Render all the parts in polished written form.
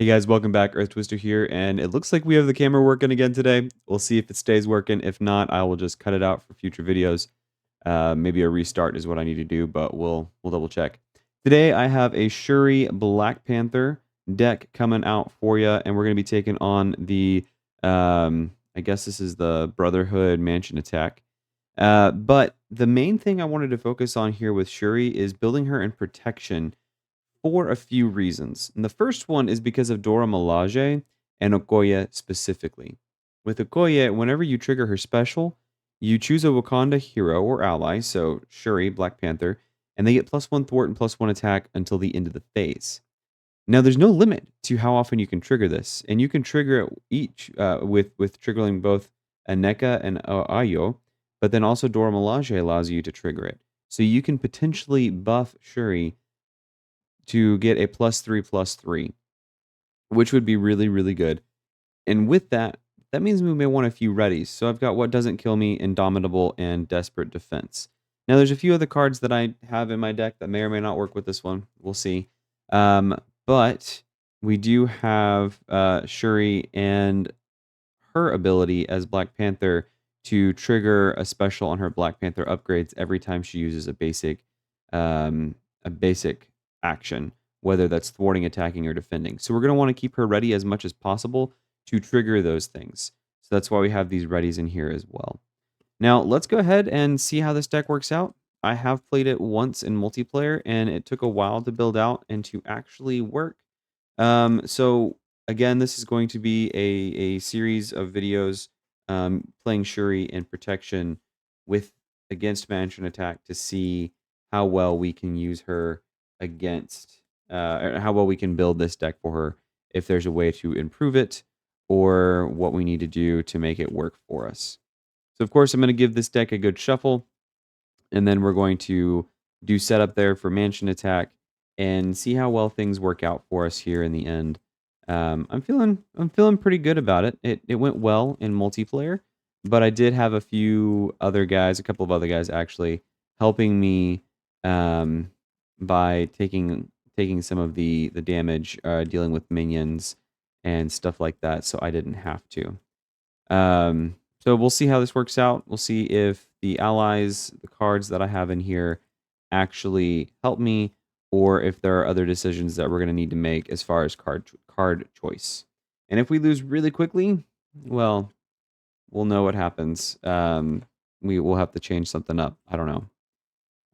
Hey guys, welcome back. Earth Twister here, and it looks like we have the camera working again today. We'll see if it stays working. If not, I will just cut it out for future videos. Maybe a restart is what I need to do, but we'll double check. Today I have a Shuri Black Panther deck coming out for you, and we're gonna be taking on the I guess this is the Brotherhood Mansion attack. But the main thing I wanted to focus on here with Shuri is building her in protection for a few reasons. And the first one is because of Dora Milaje and Okoye specifically. With Okoye, whenever you trigger her special, you choose a Wakanda hero or ally, so Shuri, Black Panther, and they get +1 thwart and +1 attack until the end of the phase. Now, there's no limit to how often you can trigger this, and you can trigger it each with triggering both Aneka and Ayo, but then also Dora Milaje allows you to trigger it. So you can potentially buff Shuri to get a +3/+3, which would be really, really good. And with that, that means we may want a few readies. So I've got What Doesn't Kill Me, Indomitable, and Desperate Defense. Now, there's a few other cards that I have in my deck that may or may not work with this one. We'll see. But we do have Shuri and her ability as Black Panther to trigger a special on her Black Panther upgrades every time she uses a basic action, whether that's thwarting, attacking, or defending. So we're going to want to keep her ready as much as possible to trigger those things. So that's why we have these readies in here as well. Now, let's go ahead and see how this deck works out. I have played it once in multiplayer, and it took a while to build out and to actually work. So again, this is going to be a series of videos playing Shuri in protection with against Mansion Attack to see how well we can use her against, or how well we can build this deck for her, if there's a way to improve it, or what we need to do to make it work for us. So of course, I'm going to give this deck a good shuffle, and then we're going to do setup there for Mansion Attack and see how well things work out for us here in the end. I'm feeling pretty good about it. It went well in multiplayer, but I did have a couple of other guys actually helping me by taking some of the damage, dealing with minions and stuff like that, so I didn't have to. So we'll see how this works out. We'll see if the allies, the cards that I have in here, actually help me, or if there are other decisions that we're going to need to make as far as card choice. And if we lose really quickly, well, we'll know what happens. We will have to change something up. I don't know.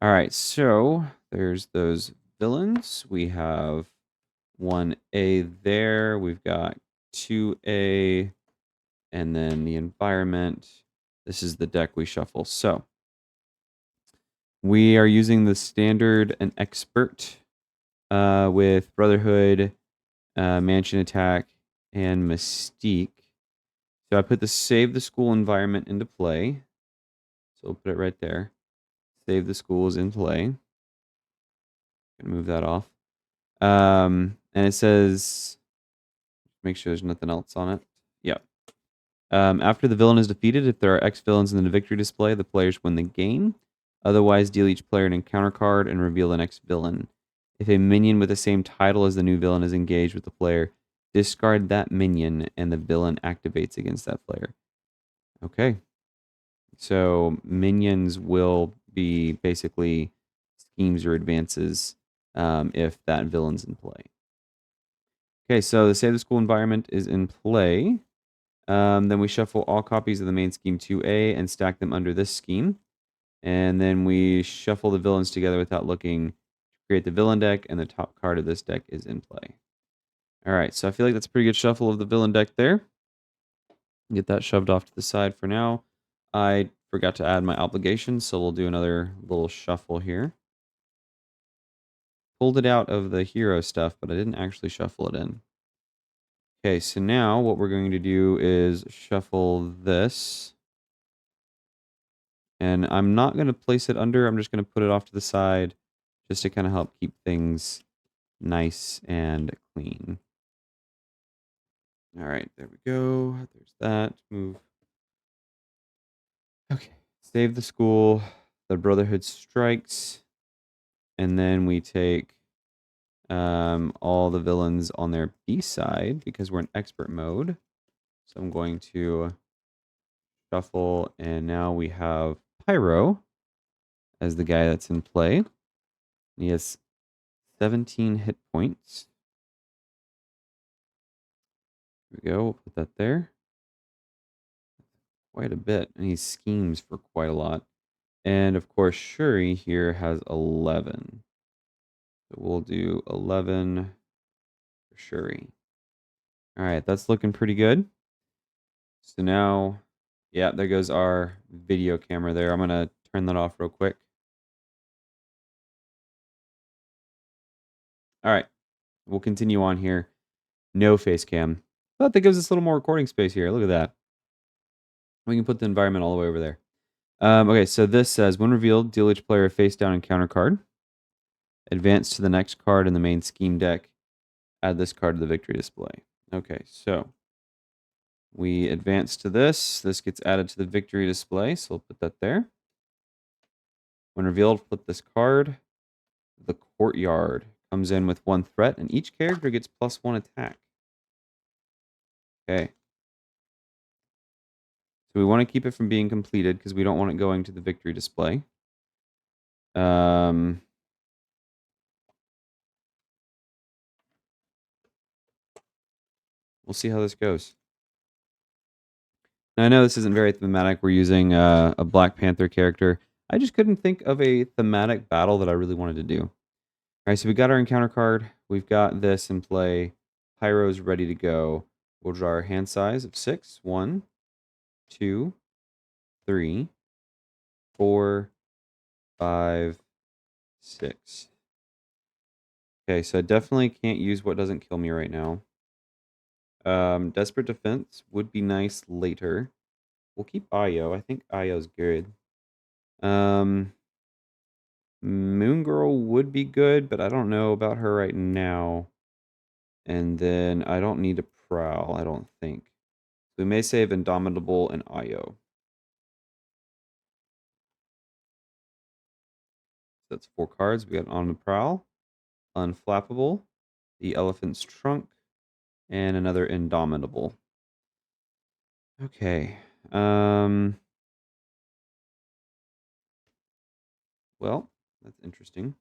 All right, so there's those villains. We have 1A there. We've got 2A. And then the environment. This is the deck we shuffle. So we are using the standard and expert with Brotherhood, Mansion Attack, and Mystique. So I put the save the school environment into play. So we'll put it right there. Save the school is in play. Gonna move that off. And it says, make sure there's nothing else on it. Yeah. After the villain is defeated, if there are X villains in the victory display, the players win the game. Otherwise, deal each player an encounter card and reveal the next villain. If a minion with the same title as the new villain is engaged with the player, discard that minion and the villain activates against that player. Okay. So minions will be basically schemes or advances if that villain's in play. Okay, so the save the school environment is in play. Then we shuffle all copies of the main scheme 2A and stack them under this scheme. And then we shuffle the villains together without looking to create the villain deck, and the top card of this deck is in play. All right, so I feel like that's a pretty good shuffle of the villain deck there. Get that shoved off to the side for now. I forgot to add my obligations, so we'll do another little shuffle here. Pulled it out of the hero stuff, but I didn't actually shuffle it in. Okay, so now what we're going to do is shuffle this. And I'm not going to place it under. I'm just going to put it off to the side just to kind of help keep things nice and clean. All right, there we go. There's that. Move. Okay, save the school. The Brotherhood strikes. And then we take all the villains on their B side because we're in expert mode. So I'm going to shuffle, and now we have Pyro as the guy that's in play. He has 17 hit points. Here we go. We'll put that there. Quite a bit. And he schemes for quite a lot. And of course, Shuri here has 11. So we'll do 11 for Shuri. All right, that's looking pretty good. So now, yeah, there goes our video camera there. I'm going to turn that off real quick. All right, we'll continue on here. No face cam. But that gives us a little more recording space here. Look at that. We can put the environment all the way over there. Okay, so this says, when revealed, deal each player a face down encounter card. Advance to the next card in the main scheme deck. Add this card to the victory display. Okay, so we advance to this. This gets added to the victory display, so we'll put that there. When revealed, flip this card. The courtyard comes in with 1 threat, and each character gets +1 attack. Okay. So we want to keep it from being completed because we don't want it going to the victory display. We'll see how this goes. Now, I know this isn't very thematic. We're using a Black Panther character. I just couldn't think of a thematic battle that I really wanted to do. All right, so we got our encounter card. We've got this in play. Pyro's ready to go. We'll draw our hand size of 6. 1, 2, 3, 4, 5, 6. Okay, so I definitely can't use what doesn't kill me right now. Desperate Defense would be nice later. We'll keep Io. I think Io's good. Moon Girl would be good, but I don't know about her right now. And then I don't need a Prowl, I don't think. We may save Indomitable and Io. So that's 4 cards. We got On the Prowl, Unflappable, the Elephant's Trunk, and another Indomitable. Okay. Well, that's interesting.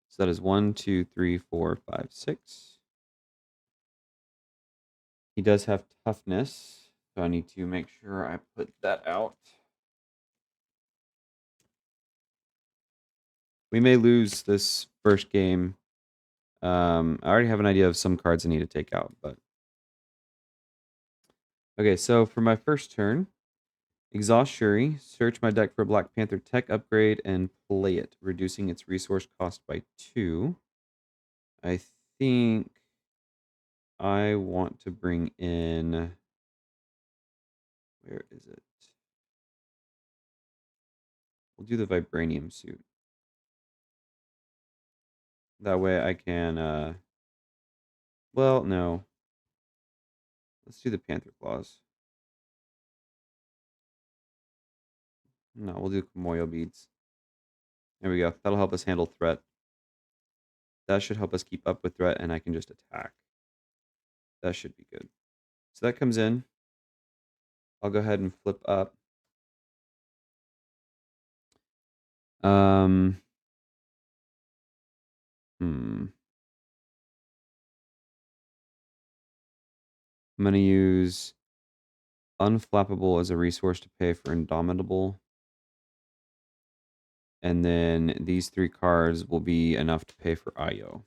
So that is 1, 2, 3, 4, 5, 6. He does have toughness, so I need to make sure I put that out. We may lose this first game. I already have an idea of some cards I need to take out, but okay. So for my first turn, exhaust Shuri, search my deck for a Black Panther tech upgrade, and play it, reducing its resource cost by 2. I think I want to bring in. Where is it? We'll do the vibranium suit. That way I can. Well, no. Let's do the Panther Claws. No, we'll do Kamoyo beads. There we go. That'll help us handle threat. That should help us keep up with threat, and I can just attack. That should be good. So that comes in. I'll go ahead and flip up. I'm going to use Unflappable as a resource to pay for Indomitable. And then these 3 cards will be enough to pay for Io.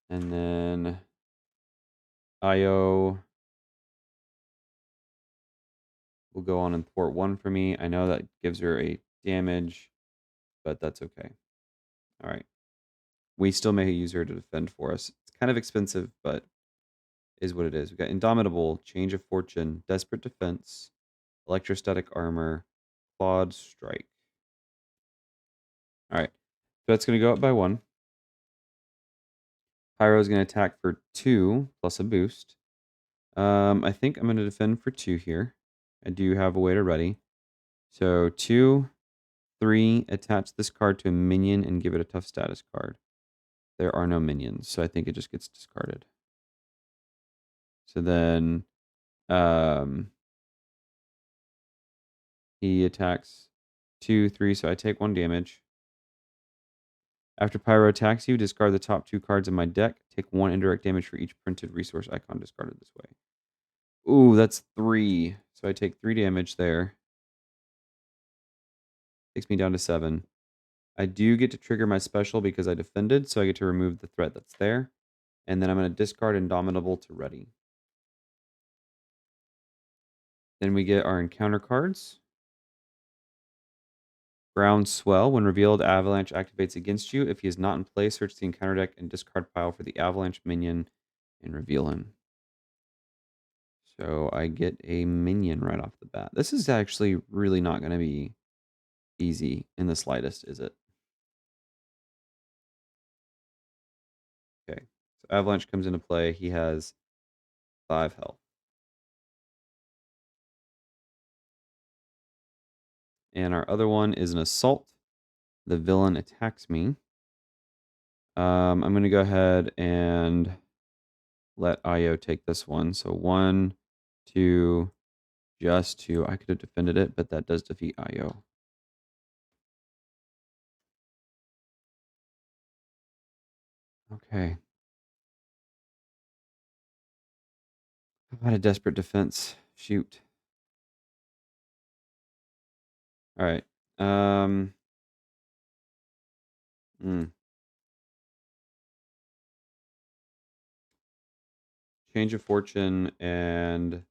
And then Io will go on and thwart 1 for me. I know that gives her a damage, but that's okay. All right. We still may use her to defend for us. It's kind of expensive, but is what it is. We got Indomitable, Change of Fortune, Desperate Defense, Electrostatic Armor, Clawed Strike. All right. So that's going to go up by 1. Pyro is going to attack for 2 plus a boost. I think I'm going to defend for 2 here. I do have a way to ready. So 2 3, attach this card to a minion and give it a tough status card. There are no minions, so I think it just gets discarded. So then he attacks 2, 3, so I take 1 damage. After Pyro attacks you, discard the top 2 cards in my deck. Take 1 indirect damage for each printed resource icon discarded this way. Ooh, that's 3. So I take 3 damage there. Takes me down to 7. I do get to trigger my special because I defended, so I get to remove the threat that's there. And then I'm going to discard Indomitable to ready. Then we get our encounter cards. Groundswell. When revealed, Avalanche activates against you. If he is not in play, search the encounter deck and discard pile for the Avalanche minion and reveal him. So I get a minion right off the bat. This is actually really not going to be easy in the slightest, is it? Okay. So Avalanche comes into play. He has 5 health. And our other one is an assault. The villain attacks me. I'm going to go ahead and let Io take this one. So 1, 2, just 2. I could have defended it, but that does defeat Io. Okay. How about a desperate defense? Shoot. All right. Hmm. Change of fortune, and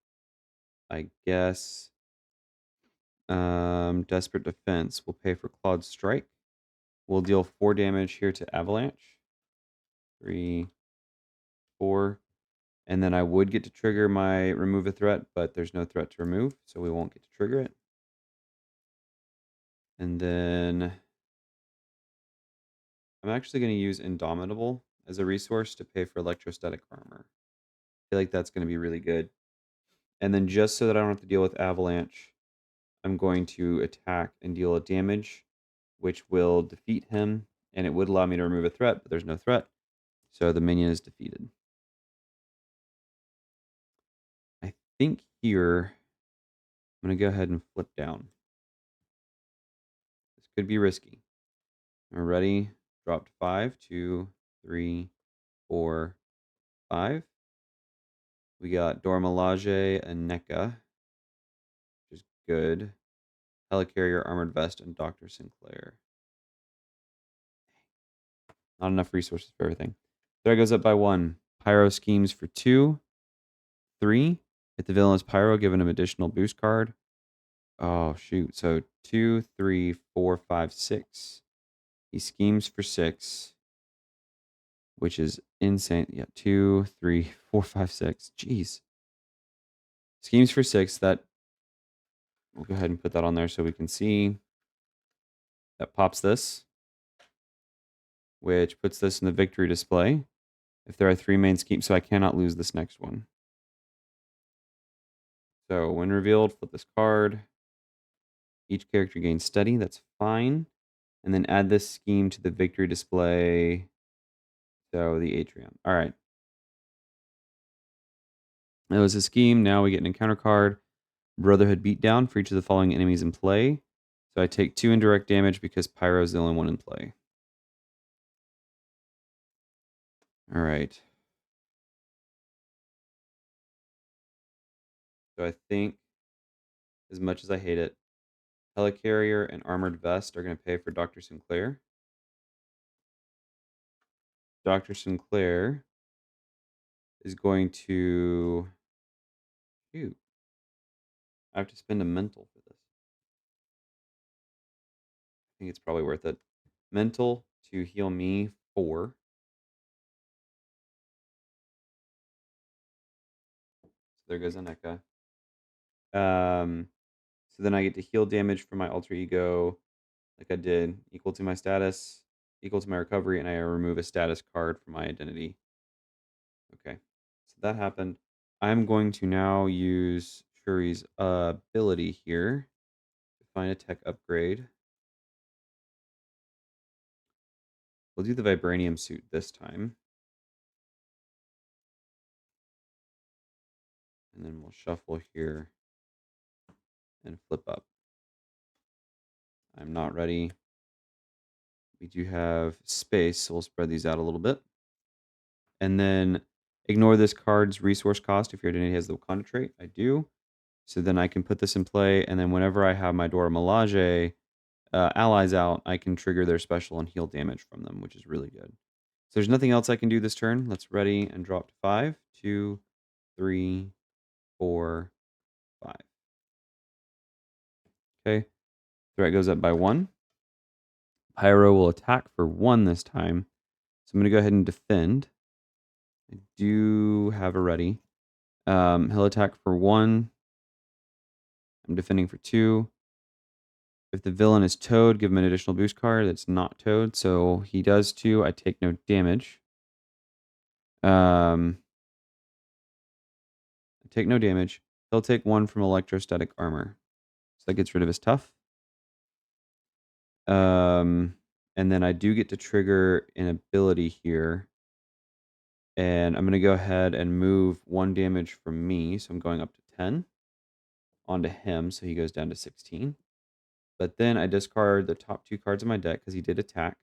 I guess desperate defense. We'll pay for Claude's strike. We'll deal 4 damage here to Avalanche. 3, 4. And then I would get to trigger my remove a threat, but there's no threat to remove, so we won't get to trigger it. And then I'm actually going to use Indomitable as a resource to pay for electrostatic armor. I feel like that's going to be really good. And then just so that I don't have to deal with Avalanche, I'm going to attack and deal a damage, which will defeat him, and it would allow me to remove a threat, but there's no threat. So the minion is defeated. I think here I'm going to go ahead and flip down. This could be risky. We're ready. Dropped 5, 2, 3, 4, 5. We got Dormelage and NECA, which is good. Helicarrier, Armored Vest, and Dr. Sinclair. Not enough resources for everything. There goes up by 1. Pyro schemes for 2, 3. Hit the villain's Pyro, giving him additional boost card. Oh, shoot. So 2, 3, 4, 5, 6. He schemes for 6, which is insane. Yeah, 2, 3, 4, 5, 6. Jeez. Schemes for 6. That we'll go ahead and put that on there so we can see. That pops this, which puts this in the victory display. If there are 3 main schemes, so I cannot lose this next one. So when revealed, flip this card. Each character gains steady. That's fine. And then add this scheme to the victory display. So the atrium. All right. That was a scheme. Now we get an encounter card. Brotherhood beatdown for each of the following enemies in play. So I take 2 indirect damage because Pyro is the only one in play. All right. So I think, as much as I hate it, Helicarrier and Armored Vest are going to pay for Dr. Sinclair. Dr. Sinclair is going to... Shoot. I have to spend a mental for this. I think it's probably worth it. Mental to heal me 4. So there goes Aneka. So then I get to heal damage from my alter ego, like I did, equal to my status, equal to my recovery, and I remove a status card from my identity. Okay, so that happened. I'm going to now use Shuri's ability here to find a tech upgrade. We'll do the vibranium suit this time. And then we'll shuffle here and flip up. I'm not ready. We do have space, so we'll spread these out a little bit. And then ignore this card's resource cost if your identity has the Wakanda trait. I do. So then I can put this in play, and then whenever I have my Dora Milaje allies out, I can trigger their special and heal damage from them, which is really good. So there's nothing else I can do this turn. Let's ready and drop to 5, 2, 3, 4, 5. Okay. Threat goes up by 1. Pyro will attack for 1 this time. So I'm going to go ahead and defend. I do have a ready. He'll attack for 1. I'm defending for 2. If the villain is Toad, give him an additional boost card. That's not Toad, so he does 2. I take no damage. I take no damage. He'll take 1 from electrostatic armor. So that gets rid of his tough. And then I do get to trigger an ability here. And I'm going to go ahead and move 1 damage from me. So I'm going up to 10 onto him. So he goes down to 16. But then I discard the top 2 cards of my deck because he did attack.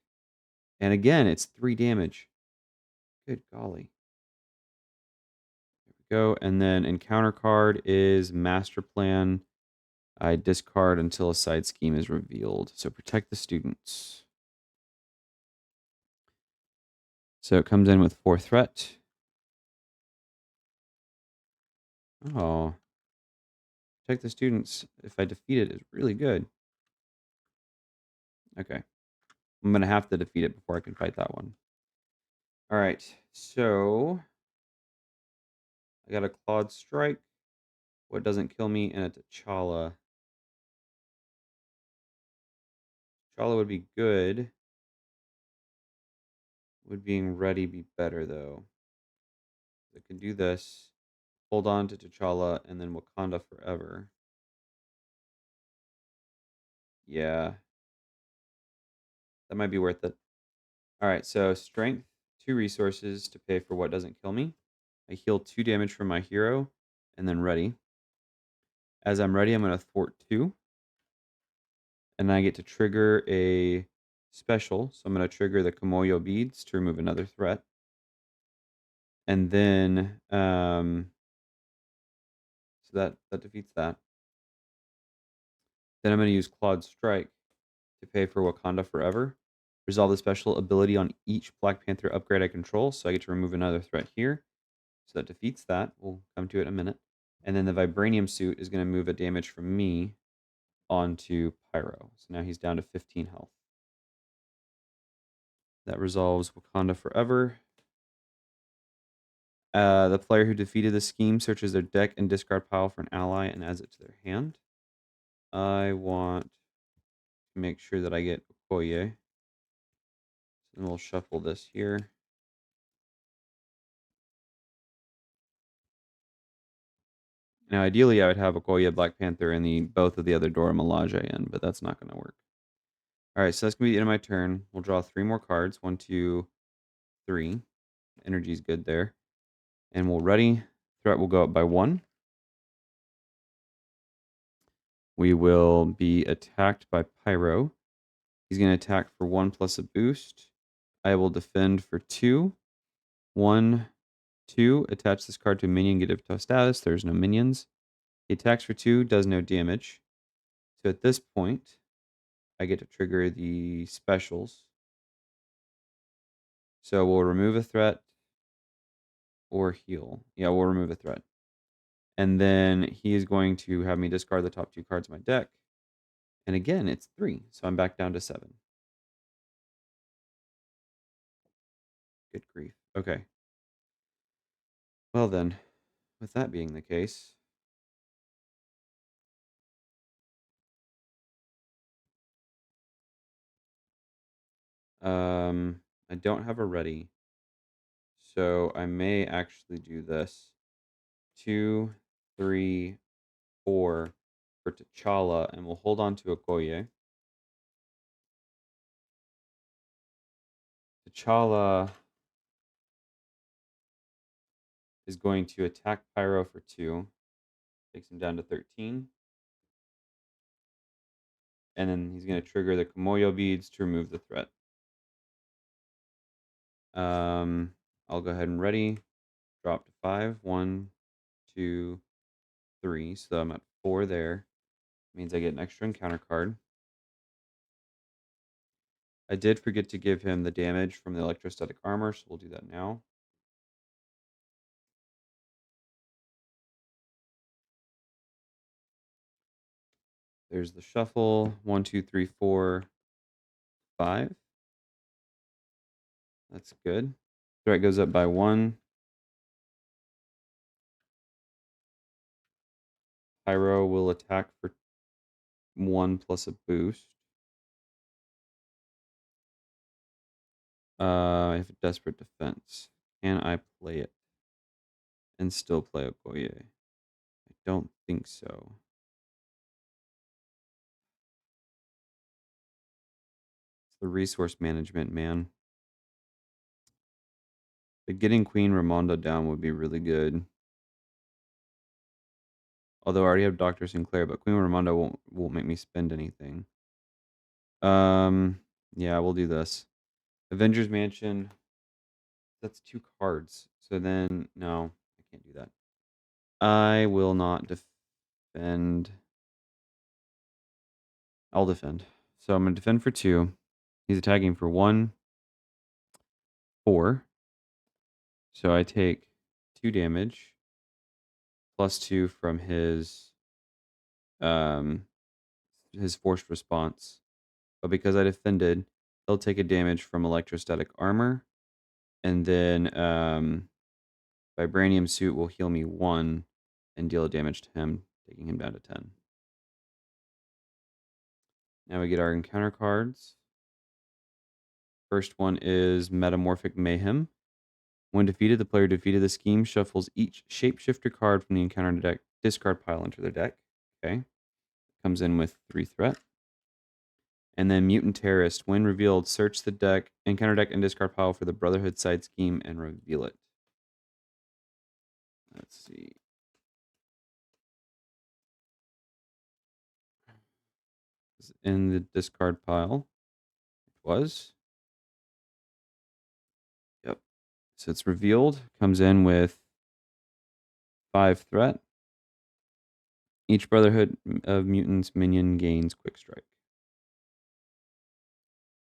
And again, it's 3 damage. Good golly. There we go. And then encounter card is Master Plan. I discard until a side scheme is revealed. So protect the students. So it comes in with 4 threat. Oh. Protect the students if I defeat it is really good. Okay. I'm going to have to defeat it before I can fight that one. All right. So I got a Clawed Strike. What doesn't kill me? And a T'Challa. T'Challa would be good. Would being ready be better, though? I can do this. Hold on to T'Challa and then Wakanda forever. Yeah. That might be worth it. All right. So strength, 2 resources to pay for what doesn't kill me. I heal 2 damage from my hero and then ready. As I'm ready, I'm going to thwart 2. And I get to trigger a special. So I'm going to trigger the Kamoyo beads to remove another threat. And then, so that defeats that. Then I'm going to use Clawed Strike to pay for Wakanda Forever. Resolve the special ability on each Black Panther upgrade I control. So I get to remove another threat here. So that defeats that. We'll come to it in a minute. And then the Vibranium suit is going to move a damage from me onto Pyro. So now he's down to 15 health. That resolves Wakanda Forever. The player who defeated the scheme searches their deck and discard pile for an ally and adds it to their hand. I want to make sure that I get Okoye. And we'll shuffle this here. Now, ideally, I would have Okoye, Black Panther, and both of the other Dora Milaje in, but that's not going to work. All right, so that's going to be the end of my turn. We'll draw 3 more cards. 1, 2, 3. Energy's good there. And we'll ready. Threat will go up by 1. We will be attacked by Pyro. He's going to attack for 1 plus a boost. I will defend for 2. 1, 2. Attach this card to a minion, get a tough status. There's no minions. He attacks for 2, does no damage. So at this point, I get to trigger the specials. So we'll remove a threat or heal. Yeah, we'll remove a threat. And then he is going to have me discard the top 2 cards of my deck. And again, it's 3. So I'm back down to 7. Good grief. Okay. Well then, with that being the case, I don't have a ready. So I may actually do this. 2, 3, 4 for T'Challa, and we'll hold on to Okoye. T'Challa is going to attack Pyro for 2. Takes him down to 13. And then he's going to trigger the Kimoyo beads to remove the threat. I'll go ahead and ready. Drop to 5. 1, 2, 3. So I'm at 4 there. Means I get an extra encounter card. I did forget to give him the damage from the electrostatic armor, so we'll do that now. There's the shuffle. 1, 2, 3, 4, 5. That's good. Threat goes up by 1. Pyro will attack for 1 plus a boost. I have a desperate defense. Can I play it and still play Okoye? I don't think so. It's the resource management, man. But getting Queen Ramonda down would be really good. Although I already have Dr. Sinclair, but Queen Ramonda won't make me spend anything. Yeah, we'll do this. Avengers Mansion. That's 2 cards. So then, no, I can't do that. I will not defend. I'll defend. So I'm going to defend for 2. He's attacking for 1, 4. So I take 2 damage plus 2 from his forced response. But because I defended, he'll take a damage from electrostatic armor, and then vibranium suit will heal me 1 and deal damage to him, taking him down to 10. Now we get our encounter cards. First one is Metamorphic Mayhem. When defeated, the player defeated the scheme shuffles each shapeshifter card from the encounter deck, discard pile into their deck. Okay. Comes in with 3 threat. And then Mutant Terrorist. When revealed, search the deck, encounter deck, and discard pile for the Brotherhood side scheme and reveal it. Let's see. In the discard pile. It was. Yep. So it's revealed. Comes in with 5 threat. Each Brotherhood of Mutants minion gains Quick Strike.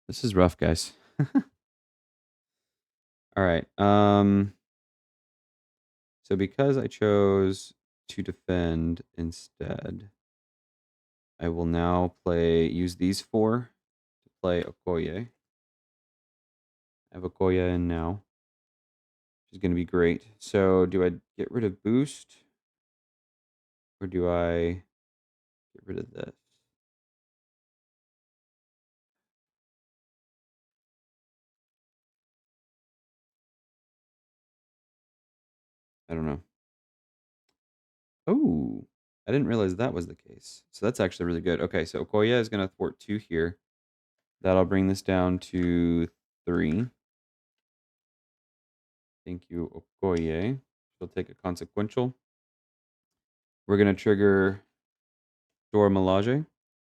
This is rough, guys. All right. So because I chose to defend instead, I will now use these 4 to play Okoye. I have Okoye in now, which is going to be great. So do I get rid of boost? Or do I get rid of this? I don't know. Oh, I didn't realize that was the case. So that's actually really good. Okay, so Okoye is going to thwart 2 here. That'll bring this down to 3. Thank you, Okoye. She'll take a consequential. We're going to trigger Dora Milaje.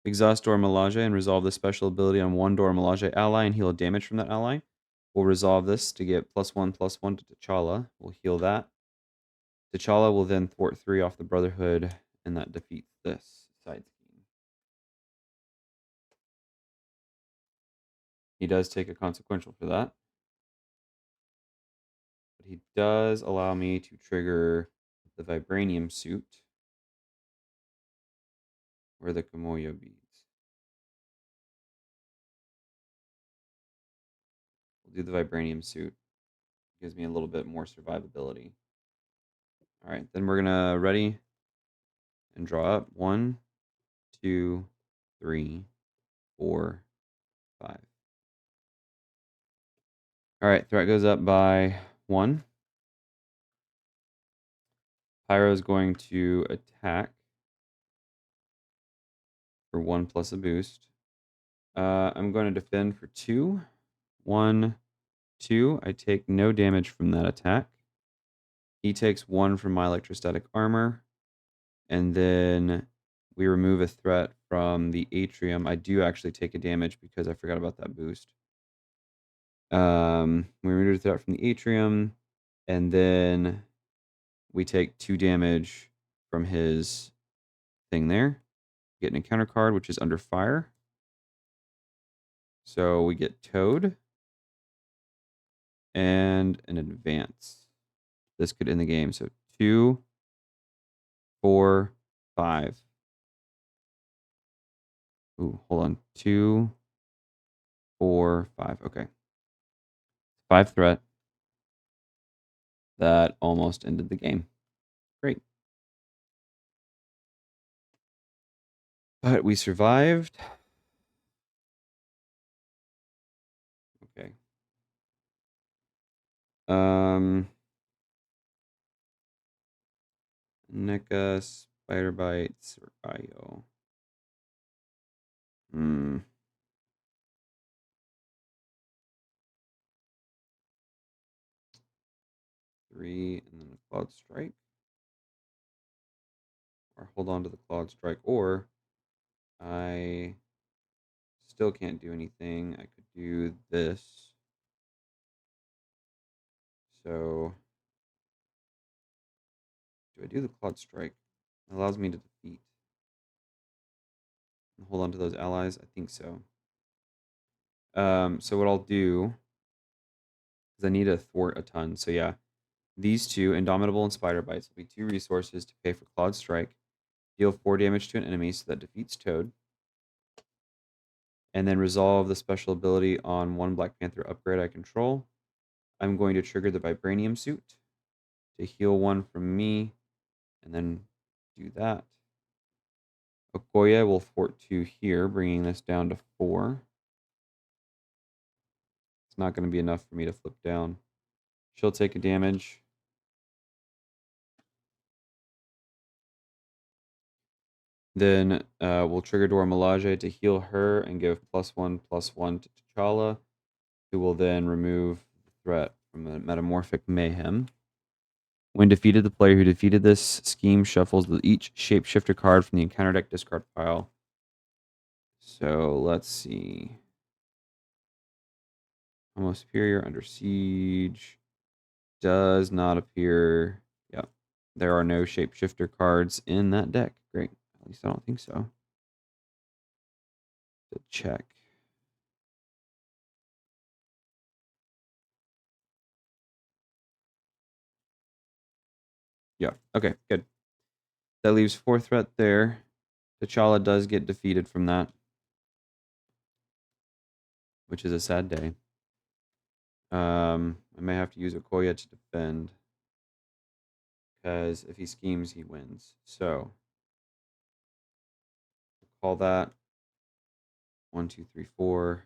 Exhaust Dora Milaje and resolve the special ability on 1 Dora Milaje ally and heal damage from that ally. We'll resolve this to get +1/+1 to T'Challa. We'll heal that. T'Challa will then thwart 3 off the Brotherhood, and that defeats this side scheme. He does take a consequential for that. But he does allow me to trigger the Vibranium suit or the Kimoyo beads. We'll do the Vibranium suit. Gives me a little bit more survivability. All right, then we're gonna ready and draw up 1, 2, 3, 4, 5. All right, threat goes up by 1. Pyro is going to attack for 1 plus a boost. I'm going to defend for 2. 1, 2. I take no damage from that attack. He takes 1 from my electrostatic armor. And then we remove a threat from the atrium. I do actually take a damage because I forgot about that boost. We remove a threat from the atrium. And then we take 2 damage from his thing there. Get an encounter card, which is under fire. So we get Toad and an advance. This could end the game. So 2, 4, 5. Ooh, hold on. 2, 4, 5. Okay. 5 threat. That almost ended the game. Great. But we survived. Okay. NECA, Spider Bites, or IO. 3, and then a Cloud Strike. Or hold on to the Cloud Strike. Or I still can't do anything. I could do this. So do I do the Cloud Strike? It allows me to defeat. And hold on to those allies. I think so. So what I'll do is I need to thwart a ton. So yeah, these two, Indomitable and Spider Bites, will be 2 resources to pay for Cloud Strike. Deal 4 damage to an enemy, so that defeats Toad. And then resolve the special ability on 1 Black Panther upgrade I control. I'm going to trigger the Vibranium suit to heal 1 from me, and then do that. Okoye will fort 2 here, bringing this down to 4. It's not going to be enough for me to flip down. She'll take a damage. Then we'll trigger Dora Milaje to heal her and give +1/+1 to T'Challa, who will then remove the threat from the Metamorphic Mayhem. When defeated, the player who defeated this scheme shuffles each shapeshifter card from the encounter deck discard pile. So let's see. Almost Superior, Under Siege. Does not appear. Yep. There are no shapeshifter cards in that deck. Great. At least I don't think so. To check. Yeah. Okay, good. That leaves 4 threat there. T'Challa does get defeated from that, which is a sad day. I may have to use Okoye to defend, because if he schemes, he wins. So call that 1, 2, 3, 4,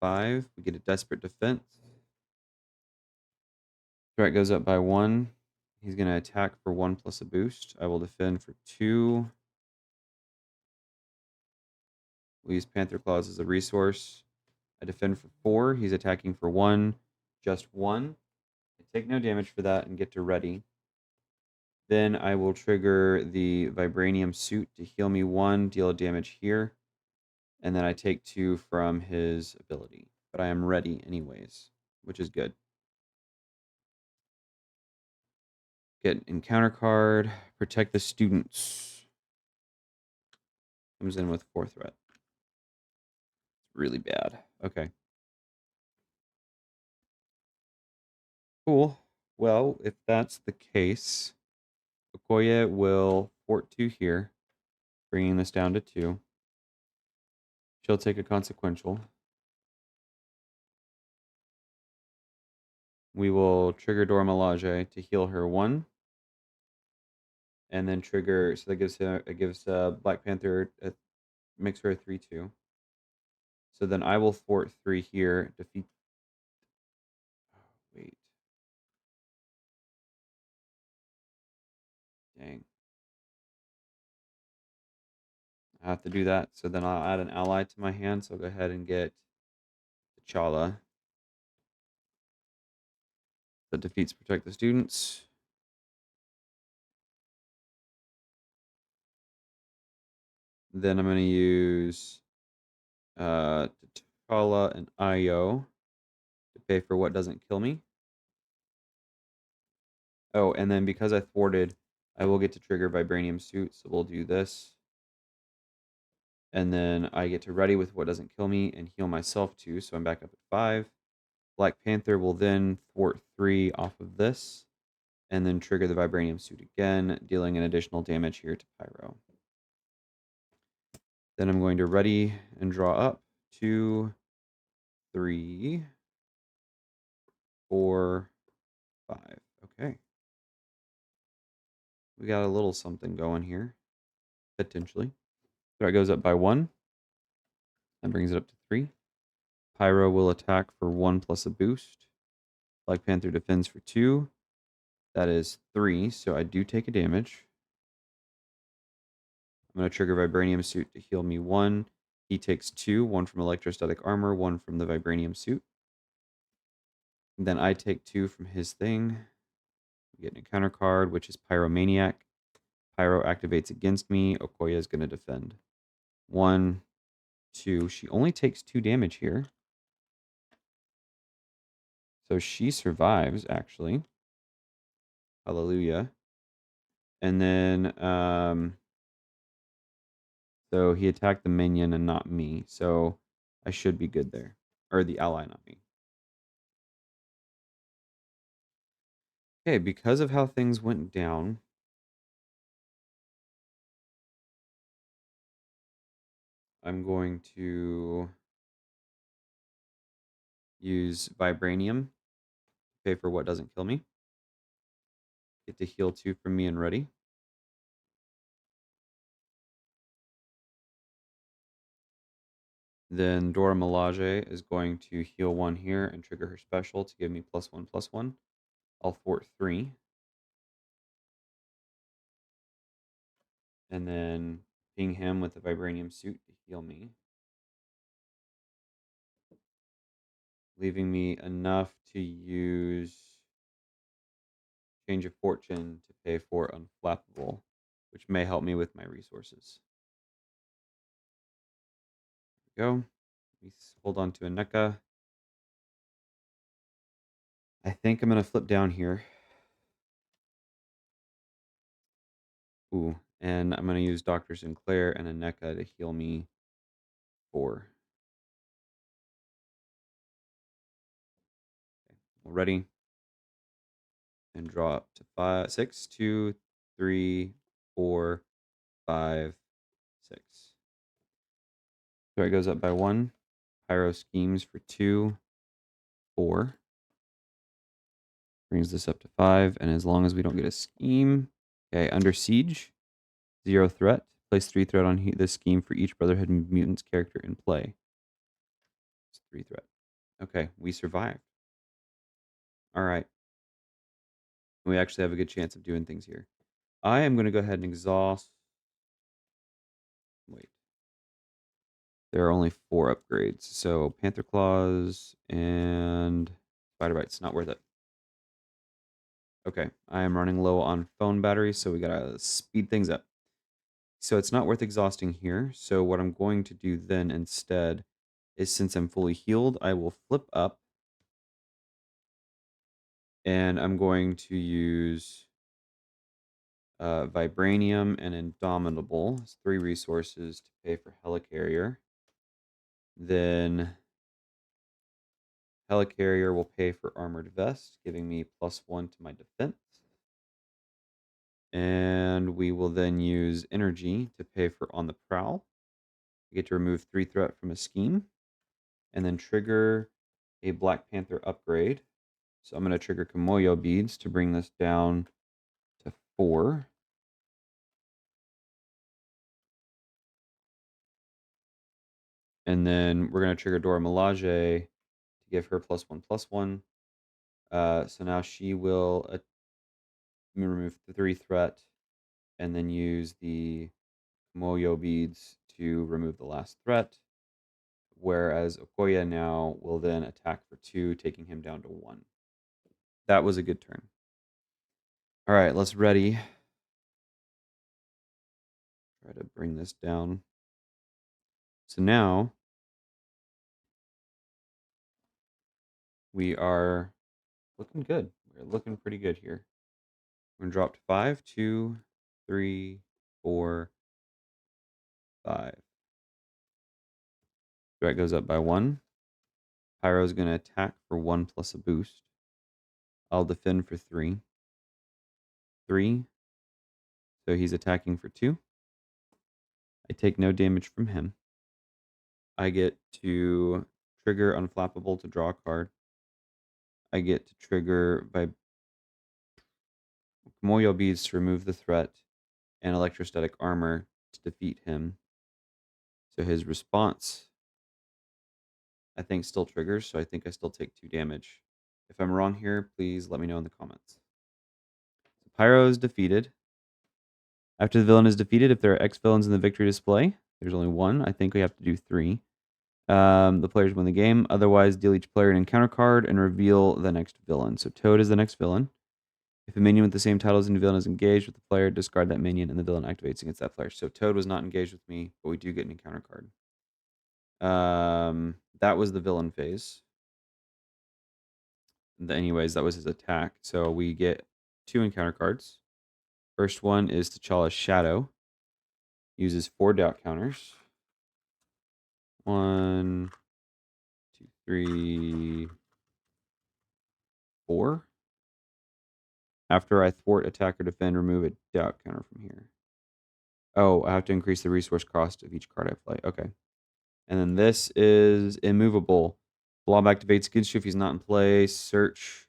5. We get a desperate defense. Threat goes up by 1. He's going to attack for 1 plus a boost. I will defend for 2. We'll use Panther Claws as a resource. I defend for 4. He's attacking for 1. Just 1. I take no damage for that and get to ready. Then I will trigger the Vibranium suit to heal me 1, deal damage here. And then I take 2 from his ability. But I am ready anyways, which is good. Get encounter card. Protect the students. Comes in with 4 threat. Really bad. Okay. Cool. Well, if that's the case, Okoye will fort 2 here, bringing this down to 2. She'll take a consequential. We will trigger Dora Milaje to heal her 1. And then trigger, so that gives Black Panther, makes her a 3/2. So then I will fort 3 here, defeat. Oh, wait. Dang. I have to do that. So then I'll add an ally to my hand. So I'll go ahead and get T'Challa. That defeats protect the students. Then I'm going to use T'Challa and Io to pay for what doesn't kill me. Oh, and then because I thwarted, I will get to trigger Vibranium Suit, so we'll do this. And then I get to ready with what doesn't kill me and heal myself too, so I'm back up at 5. Black Panther will then thwart 3 off of this, and then trigger the Vibranium Suit again, dealing an additional damage here to Pyro. Then I'm going to ready and draw up 2, 3, 4, 5. Okay. We got a little something going here, potentially. Threat goes up by 1. That brings it up to 3. Pyro will attack for 1 plus a boost. Black Panther defends for 2. That is 3, so I do take a damage. I'm going to trigger Vibranium Suit to heal me 1. He takes 2, 1 from Electrostatic Armor, 1 from the Vibranium Suit. And then I take 2 from his thing. We get an encounter card, which is Pyromaniac. Pyro activates against me. Okoye is going to defend. 1, 2. She only takes 2 damage here. So she survives, actually. Hallelujah. And then, so he attacked the minion and not me. So I should be good there. Or the ally, not me. Okay, because of how things went down, I'm going to use Vibranium to pay for what doesn't kill me. Get to heal 2 from me and ready. Then Dora Milaje is going to heal 1 here and trigger her special to give me +1/+1. I'll thwart 3. And then ping him with the Vibranium Suit to heal me, leaving me enough to use Change of Fortune to pay for Unflappable, which may help me with my resources. There we go. We hold on to a NECA. I think I'm going to flip down here. Ooh, and I'm going to use Dr. Sinclair and a NECA to heal me 4. Okay, we're ready. And draw up to 5, 6, 2, 3, 4, 5, 6. So it goes up by 1. Pyro schemes for 2, 4. Brings this up to 5. And as long as we don't get a scheme. Okay, under siege. 0 threat. Place 3 threat on this scheme for each Brotherhood Mutants character in play. It's 3 threat. Okay, we survived. All right. We actually have a good chance of doing things here. I am going to go ahead and exhaust. Wait. There are only 4 upgrades. So Panther Claws and Spider Bites. Not worth it. Okay. I am running low on phone battery, so we got to speed things up. So it's not worth exhausting here. So what I'm going to do then instead is, since I'm fully healed, I will flip up. And I'm going to use Vibranium and Indomitable. It's 3 resources to pay for Helicarrier. Then Helicarrier will pay for Armored Vest, giving me +1 to my defense. And we will then use Energy to pay for On the Prowl. We get to remove 3 threat from a scheme. And then trigger a Black Panther upgrade. So I'm going to trigger Kimoyo Beads to bring this down to 4. And then we're going to trigger Dora Milaje to give her +1/+1. So now she will remove the 3 threat and then use the Moyo beads to remove the last threat. Whereas Okoye now will then attack for 2, taking him down to 1. That was a good turn. All right, let's ready. Try to bring this down. So now we are looking good. We're looking pretty good here. We're gonna drop to 5, 2, 3, 4, 5. Threat goes up by 1. Pyro's gonna attack for 1 plus a boost. I'll defend for 3. 3. So he's attacking for 2. I take no damage from him. I get to trigger Unflappable to draw a card. I get to trigger Primordial Beads to remove the threat, and Electrostatic Armor to defeat him. So his response, I think, still triggers, so I think I still take 2 damage. If I'm wrong here, please let me know in the comments. So Pyro is defeated. After the villain is defeated, if there are X villains in the victory display, there's only 1. I think we have to do 3. The players win the game. Otherwise, deal each player an encounter card and reveal the next villain. So Toad is the next villain. If a minion with the same title as the villain is engaged with the player, discard that minion and the villain activates against that player. So Toad was not engaged with me, but we do get an encounter card. That was the villain phase. Anyways, that was his attack. So we get 2 encounter cards. First one is T'Challa's Shadow. Uses 4 doubt counters. 1, 2, 3, 4. After I thwart, attack, or defend, remove a doubt counter from here. Oh, I have to increase the resource cost of each card I play. Okay. And then this is immovable. Blob activates against you if he's not in play. Search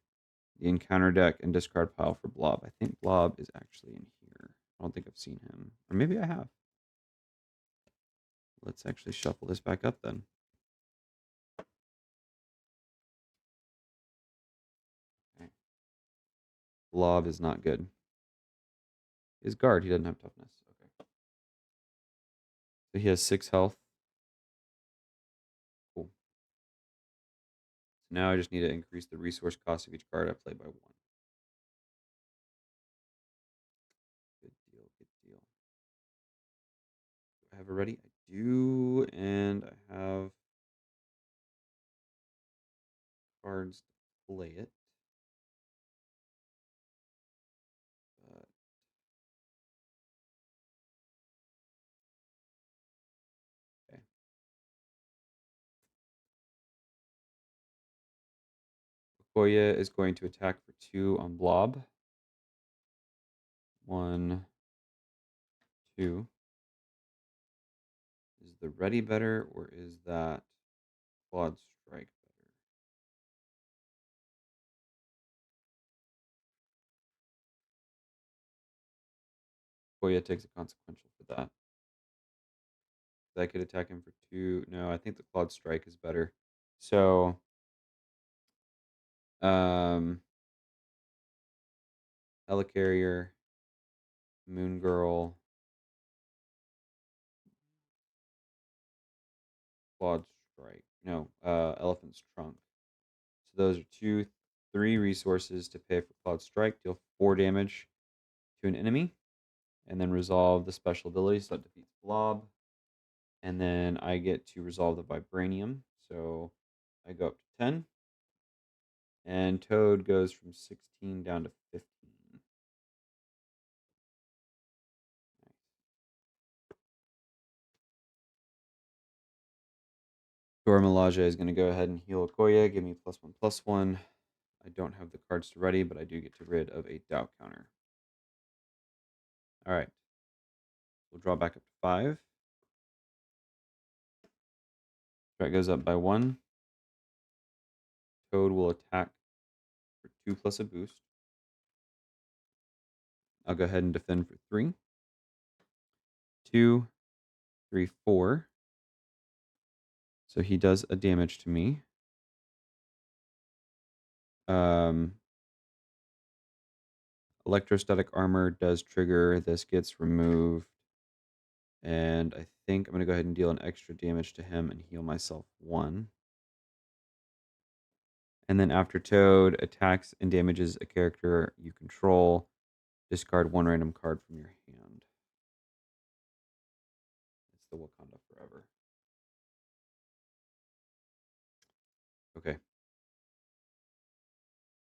the encounter deck and discard pile for Blob. I think Blob is actually in here. I don't think I've seen him. Or maybe I have. Let's actually shuffle this back up then. Okay. Blob is not good. His guard, he doesn't have toughness. Okay. So he has 6 health. Cool. So now I just need to increase the resource cost of each card I play by 1. Good deal, good deal. Do I have it ready? I do, and I have cards to play it. Okay. Okoye is going to attack for 2 on Blob. 1, 2. Is the ready better, or is that Clawed Strike better? Okoye takes a consequential for that. I could attack him for 2. No, I think the Clawed Strike is better. So, Helicarrier, Moon Girl, Clawed Strike. No, Elephant's Trunk. So those are 3 resources to pay for Clawed Strike. Deal 4 damage to an enemy, and then resolve the special ability, so that defeats Blob. And then I get to resolve the Vibranium, so I go up to 10. And Toad goes from 16 down to 15. Dora Milaje is going to go ahead and heal Okoye, give me +1/+1. I don't have the cards to ready, but I do get to rid of a doubt counter. All right. We'll draw back up to 5. Threat goes up by 1. Toad will attack for 2 plus a boost. I'll go ahead and defend for 3. 2, 3, 4. So he does a damage to me. Electrostatic Armor does trigger. This gets removed. And I think I'm going to go ahead and deal an extra damage to him and heal myself 1. And then after Toad attacks and damages a character you control, discard one random card from your hand. It's the Wakanda Forever. Okay.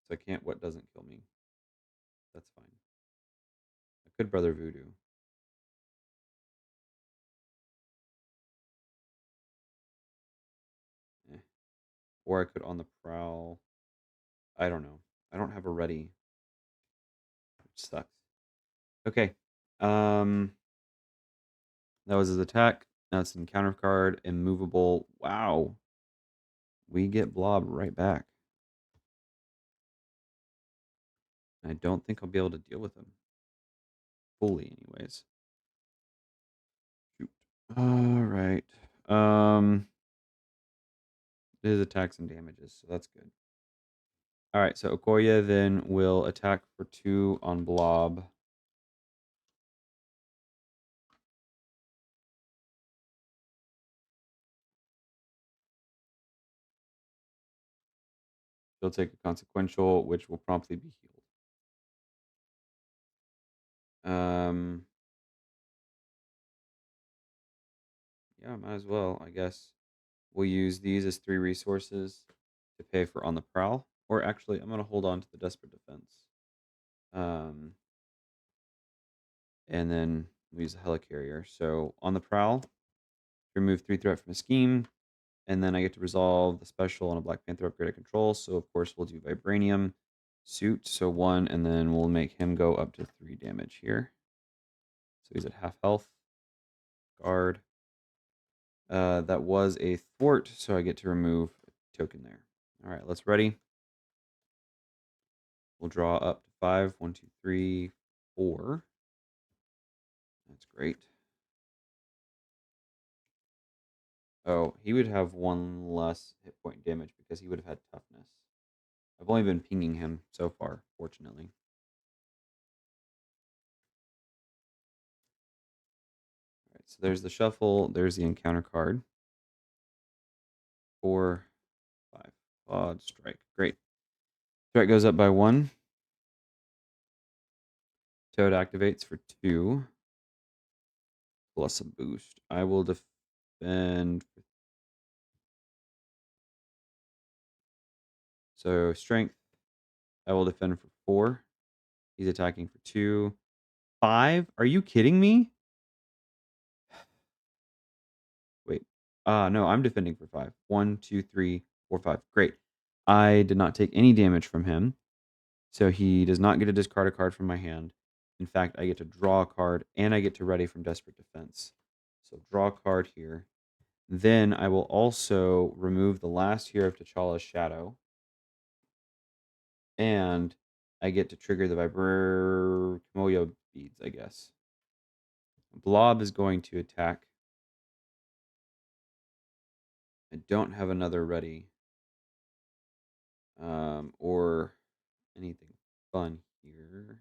So I can't what doesn't kill me. That's fine. I could Brother Voodoo. Eh. Or I could On the Prowl. I don't know. I don't have a ready. Which sucks. Okay. That was his attack. Now it's an encounter card. Immovable. Wow. We get Blob right back. I don't think I'll be able to deal with him. Fully, anyways. Shoot. Alright. His attacks and damages, so that's good. Alright, so Okoye then will attack for 2 on Blob. He'll take a consequential, which will promptly be healed. Yeah, might as well, I guess. We'll use these as 3 resources to pay for On the Prowl. Or actually, I'm going to hold on to the Desperate Defense. And then we use the Helicarrier. So On the Prowl, remove 3 threat from a scheme. And then I get to resolve the special on a Black Panther upgrade I control. So, of course, we'll do Vibranium Suit. So 1, and then we'll make him go up to 3 damage here. So he's at half health. Guard. That was a thwart, so I get to remove a token there. All right, let's ready. We'll draw up to 5. 1, 2, 3, 4. That's great. Oh, he would have 1 less hit point damage because he would have had toughness. I've only been pinging him so far, fortunately. All right, so there's the shuffle. There's the encounter card. 4, 5. Odd strike. Great. Threat goes up by 1. Toad activates for 2. Plus a boost. I will defend. So strength. I will defend for 4. He's attacking for 2. 5? Are you kidding me? Wait. No, I'm defending for 5. 1, 2, 3, 4, 5. Great. I did not take any damage from him. So he does not get to discard a card from my hand. In fact, I get to draw a card and I get to ready from Desperate Defense. So draw a card here. Then I will also remove the last hero of T'Challa's Shadow. And I get to trigger the Kimoyo beads, I guess. Blob is going to attack. I don't have another ready. Or anything fun here.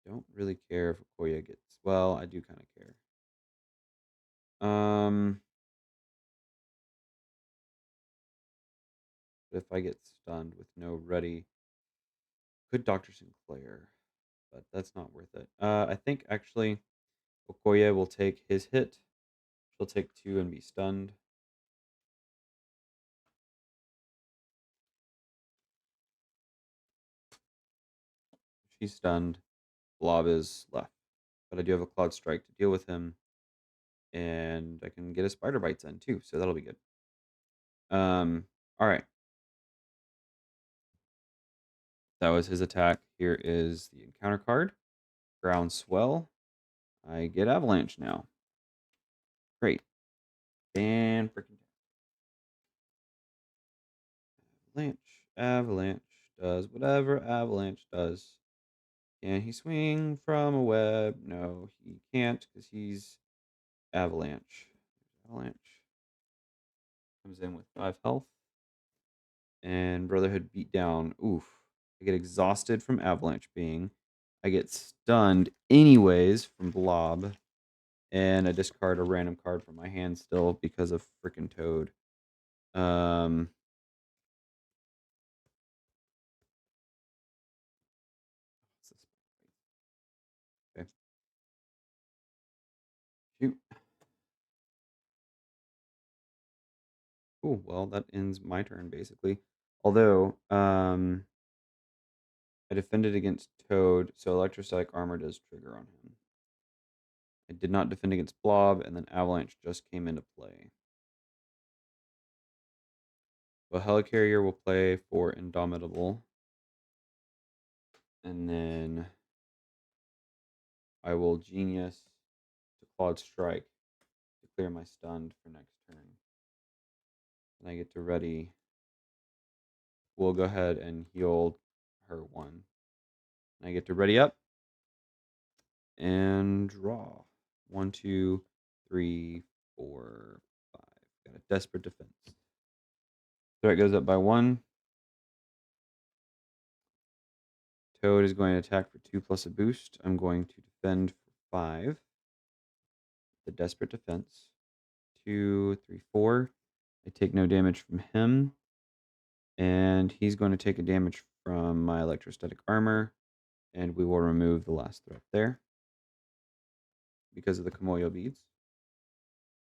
Don't really care if Okoye gets... Well, I do kind of care. But if I get stunned with no ready... Could Dr. Sinclair, but that's not worth it. I think, actually, Okoye will take his hit. She'll take 2 and be stunned. She's stunned. Blob is left. But I do have a Cloud Strike to deal with him. And I can get a Spider Bites in too, so that'll be good. Alright. That was his attack. Here is the encounter card. Groundswell. I get Avalanche now. Great. And freaking Avalanche. Avalanche does whatever Avalanche does. Can he swing from a web? No, he can't because he's Avalanche. Avalanche comes in with 5 health. And Brotherhood beat down. Oof. I get exhausted from Avalanche being. I get stunned anyways from Blob. And I discard a random card from my hand still because of freaking Toad. Cool. Well, that ends my turn basically. Although, I defended against Toad, so electrostatic armor does trigger on him. I did not defend against Blob, and then Avalanche just came into play. Well, Helicarrier will play for Indomitable. And then I will Genius to Claude Strike to clear my stunned for next turn. And I get to ready. We'll go ahead and heal her 1. And I get to ready up and draw. 1, 2, 3, 4, 5. Got a Desperate Defense. Threat goes up by 1. Toad is going to attack for 2 plus a boost. I'm going to defend for 5. The Desperate Defense. 2, 3, 4. I take no damage from him. And he's going to take a damage from my electrostatic armor. And we will remove the last threat there because of the Kamoyo beads.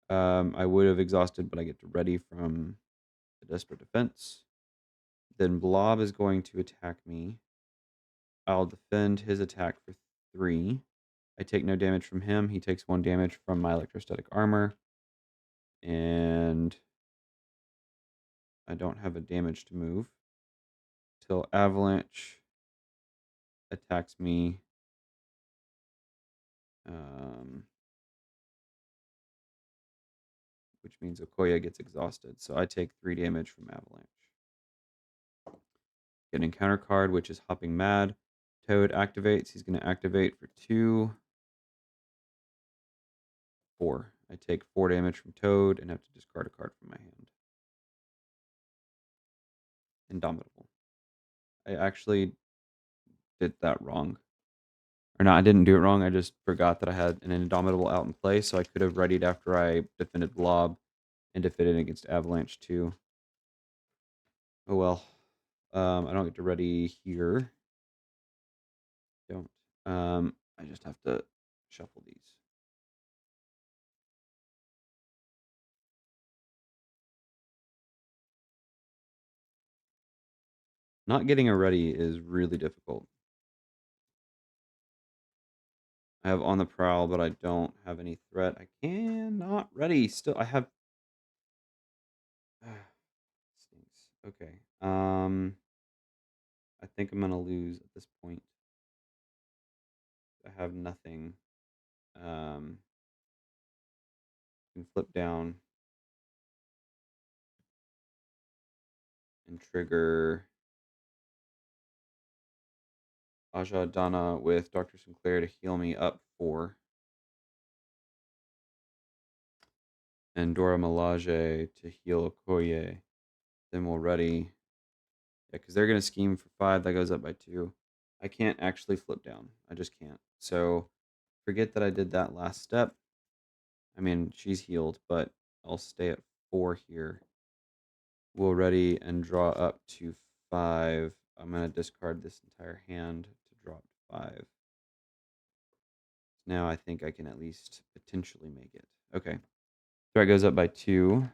I would have exhausted, but I get to ready from the Desperate Defense. Then Blob is going to attack me. I'll defend his attack for 3. I take no damage from him. He takes 1 damage from my electrostatic armor. And I don't have a damage to move till Avalanche attacks me. Which means Okoye gets exhausted. So I take 3 damage from Avalanche. Get an encounter card, which is Hopping Mad. Toad activates. He's going to activate for 2, 4. I take 4 damage from Toad and have to discard a card from my hand. Indomitable. I actually did that wrong. Or no, I didn't do it wrong. I just forgot that I had an Indomitable out in play, so I could have readied after I defended Blob and defended against Avalanche too. Oh well. I don't get to ready here. Don't. I just have to shuffle these. Not getting a ready is really difficult. I have On the Prowl, but I don't have any threat. I cannot ready. Still, I have. Stinks. Okay. I think I'm gonna lose at this point. I have nothing. Can flip down and trigger Aja Dana with Dr. Sinclair to heal me up 4. And Dora Milaje to heal Okoye. Then we'll ready. Yeah, because they're going to scheme for 5. That goes up by 2. I can't actually flip down. I just can't. So forget that I did that last step. I mean, she's healed, but I'll stay at 4 here. We'll ready and draw up to 5. I'm going to discard this entire hand to drop 5. Now I think I can at least potentially make it. Okay. Threat goes up by 2.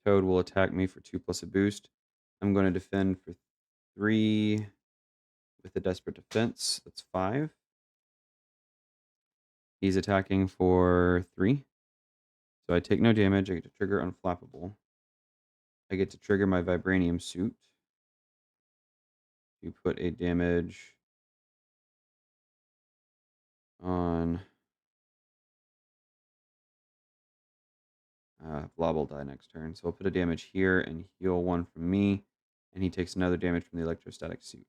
Toad will attack me for 2 plus a boost. I'm going to defend for 3 with a Desperate Defense. That's 5. He's attacking for 3. So I take no damage. I get to trigger Unflappable. I get to trigger my Vibranium Suit to put a damage on... Blob will die next turn. So I'll put a damage here and heal 1 from me. And he takes another damage from the Electrostatic Suit.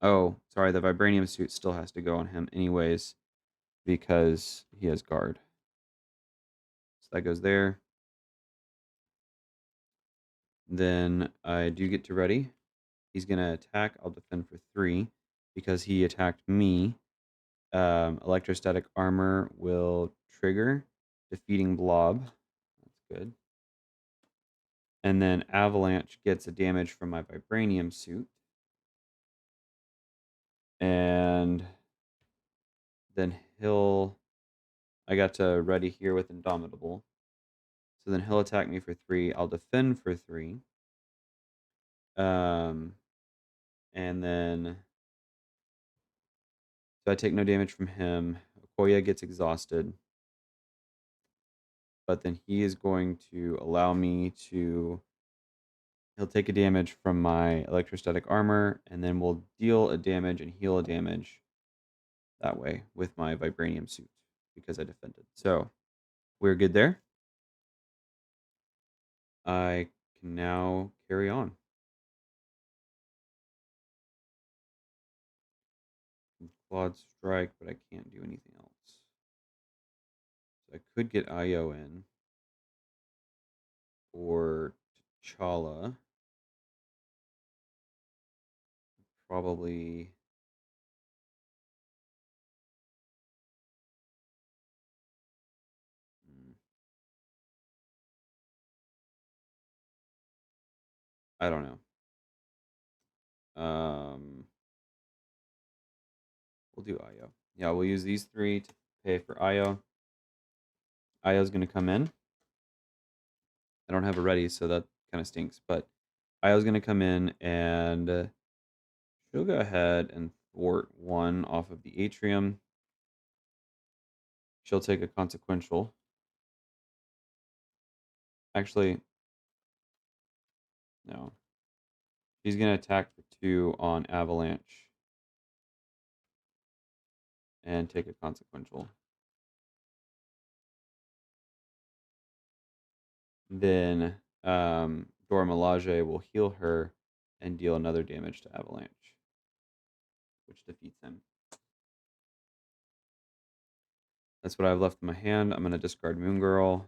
Oh, sorry. The Vibranium Suit still has to go on him anyways because he has Guard. So that goes there. Then I do get to ready. He's going to attack. I'll defend for 3 because he attacked me. Electrostatic Armor will trigger, defeating Blob. That's good. And then Avalanche gets a damage from my Vibranium Suit. And then I got to ready here with Indomitable. So then he'll attack me for 3. I'll defend for 3. Um, and then so I take no damage from him. Okoye gets exhausted. But then he is going to allow me to... He'll take a damage from my electrostatic armor, and then we'll deal a damage and heal a damage that way with my vibranium suit because I defended. So we're good there. I can now carry on. Quad strike, but I can't do anything else. So I could get Io in or T'Challa. Probably. I don't know. We'll do Io. Yeah, we'll use these 3 to pay for Io. Io's going to come in. I don't have it ready, so that kind of stinks. But Io's going to come in, and she'll go ahead and thwart 1 off of the atrium. She'll take a consequential. Actually, no. She's going to attack for 2 on Avalanche and take a consequential. Then Dora Milaje will heal her and deal another damage to Avalanche, which defeats him. That's what I have left in my hand. I'm going to discard Moon Girl,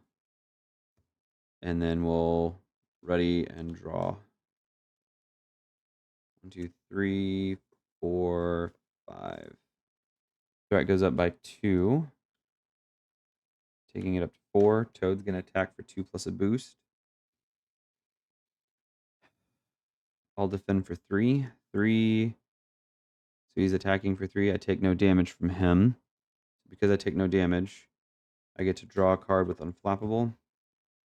and then we'll ready and draw. 1, 2, 3, 4, 5. Threat goes up by 2, taking it up to 4. Toad's going to attack for 2 plus a boost. I'll defend for 3. 3. So he's attacking for 3. I take no damage from him. Because I take no damage, I get to draw a card with Unflappable.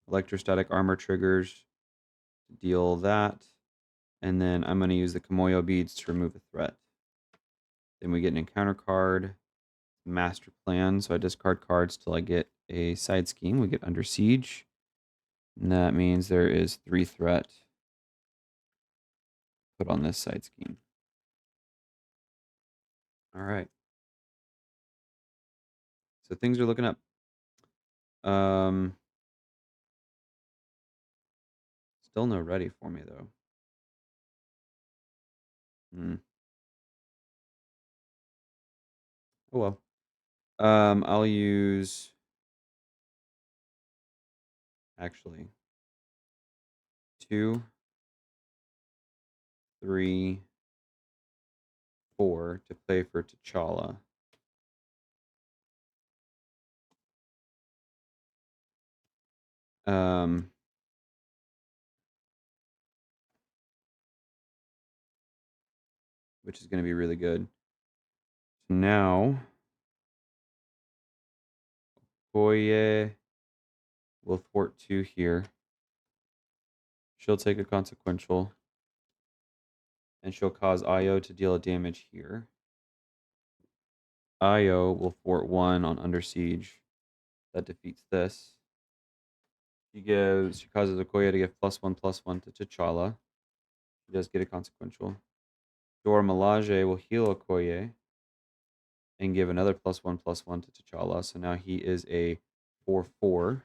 Electrostatic armor triggers to deal that. And then I'm going to use the Kimoyo beads to remove a threat. Then we get an encounter card, Master Plan. So I discard cards till I get a side scheme. We get Under Siege. And that means there is 3 threat put on this side scheme. All right. So things are looking up. Still no ready for me, though. Oh, well. I'll use... Actually, 2, 3, 4 to play for T'Challa. Which is going to be really good. So now, Okoye will thwart 2 here. She'll take a consequential, and she'll cause Io to deal a damage here. Io will thwart 1 on Under Siege. That defeats this. She causes Okoye to give +1/+1 to T'Challa. She does get a consequential. Dora Milaje will heal Okoye and give another +1/+1 to T'Challa. So now he is a 4/4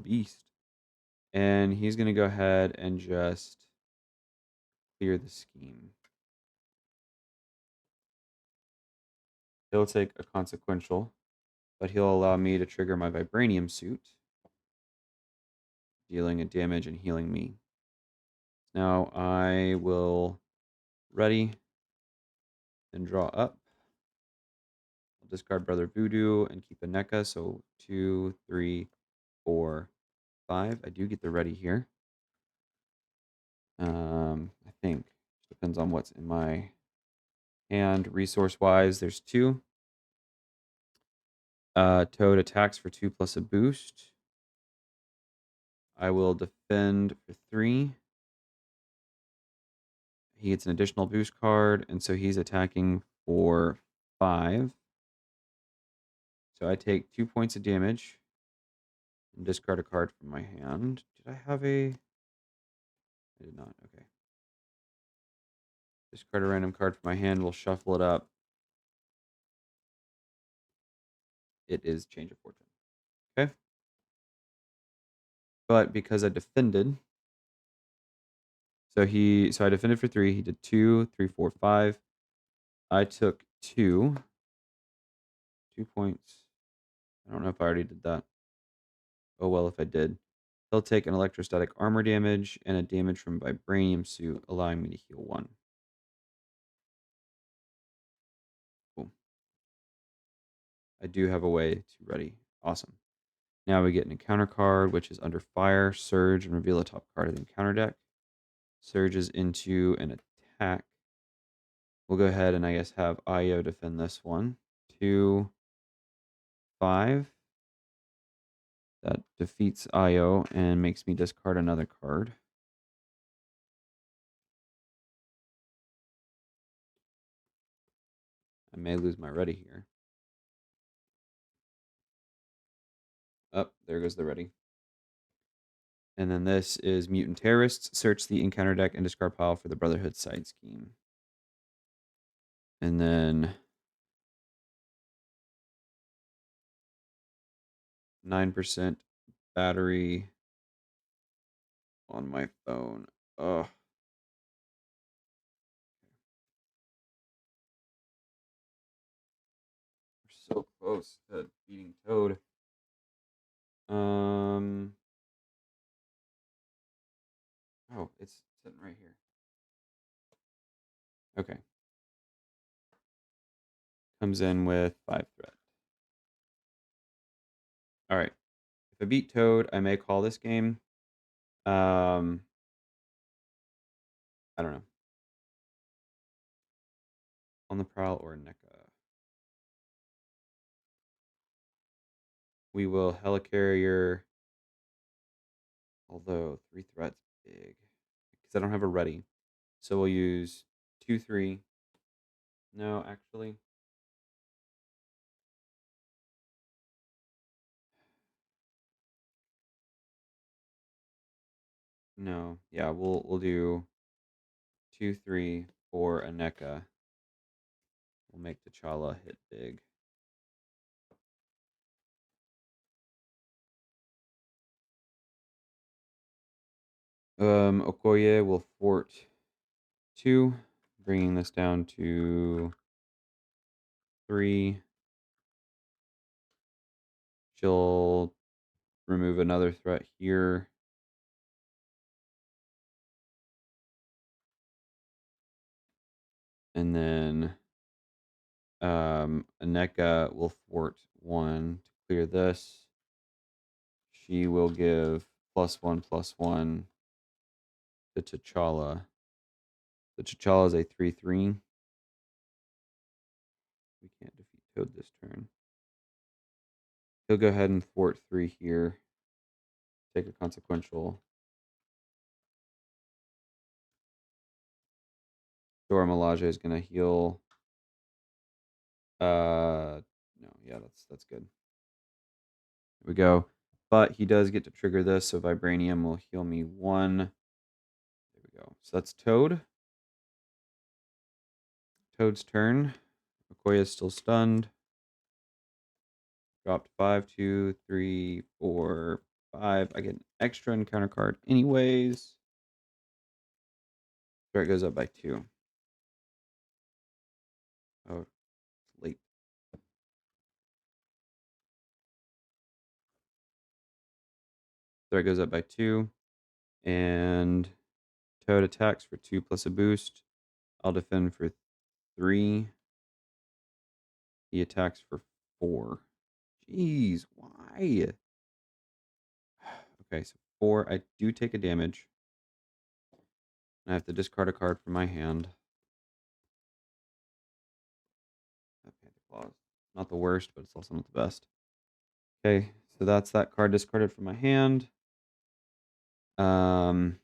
beast. And he's going to go ahead and just clear the scheme. He'll take a consequential, but he'll allow me to trigger my vibranium suit, dealing a damage and healing me. Now I will ready and draw up. I'll discard Brother Voodoo and keep a NECA. So 2, 3, 4, 5. I do get the ready here. I think depends on what's in my hand. Resource wise, there's 2. Toad attacks for 2 plus a boost. I will defend for 3. He gets an additional boost card, and so he's attacking for 5. So I take 2 points of damage and discard a card from my hand. Did I have a... I did not. Okay. Discard a random card from my hand. We'll shuffle it up. It is Change of Fortune. Okay. But because I defended... So I defended for 3. He did 2, 3, 4, 5. I took 2. 2 points. I don't know if I already did that. Oh, well, if I did. He'll take an electrostatic armor damage and a damage from vibranium suit, allowing me to heal 1. Cool. I do have a way to ready. Awesome. Now we get an encounter card, which is under fire, surge, and reveal a top card of the encounter deck. Surges into an attack. We'll go ahead and I guess have Io defend this one. 2, 5. That defeats Io and makes me discard another card. I may lose my ready here. Oh, there goes the ready. And then this is Mutant Terrorists. Search the encounter deck and discard pile for the Brotherhood side scheme. And then 9% battery on my phone. Oh. We're so close to beating Toad. Oh, it's sitting right here. Okay. Comes in with 5 threat. All right. If I beat Toad, I may call this game. I don't know. On the Prowl or NECA. We will Helicarrier. Although 3 threats big. Because I don't have a ready. So we'll use 2, 3. No, actually. No. Yeah, we'll do 2, 3 for a NECA. We'll make T'Challa hit big. Okoye will fort 2, bringing this down to 3. She'll remove another threat here. And then Aneka will thwart 1 to clear this. She will give +1/+1 to T'Challa. The T'Challa is a 3/3. We can't defeat Toad this turn. He'll go ahead and thwart 3 here. Take a consequential. Dora Milaje is gonna heal. No, yeah, that's good. Here we go. But he does get to trigger this, so Vibranium will heal me 1. There we go. So that's Toad. Toad's turn. Okoye is still stunned. Dropped 5, 2, 3, 4, 5. I get an extra encounter card anyways. Threat goes up by 2. Oh, it's late. Threat goes up by 2. And Toad attacks for 2 plus a boost. I'll defend for 3. He attacks for 4. Jeez, why? Okay, so 4. I do take a damage. I have to discard a card from my hand. That Panther Claw is not the worst, but it's also not the best. Okay, so that's that card discarded from my hand. But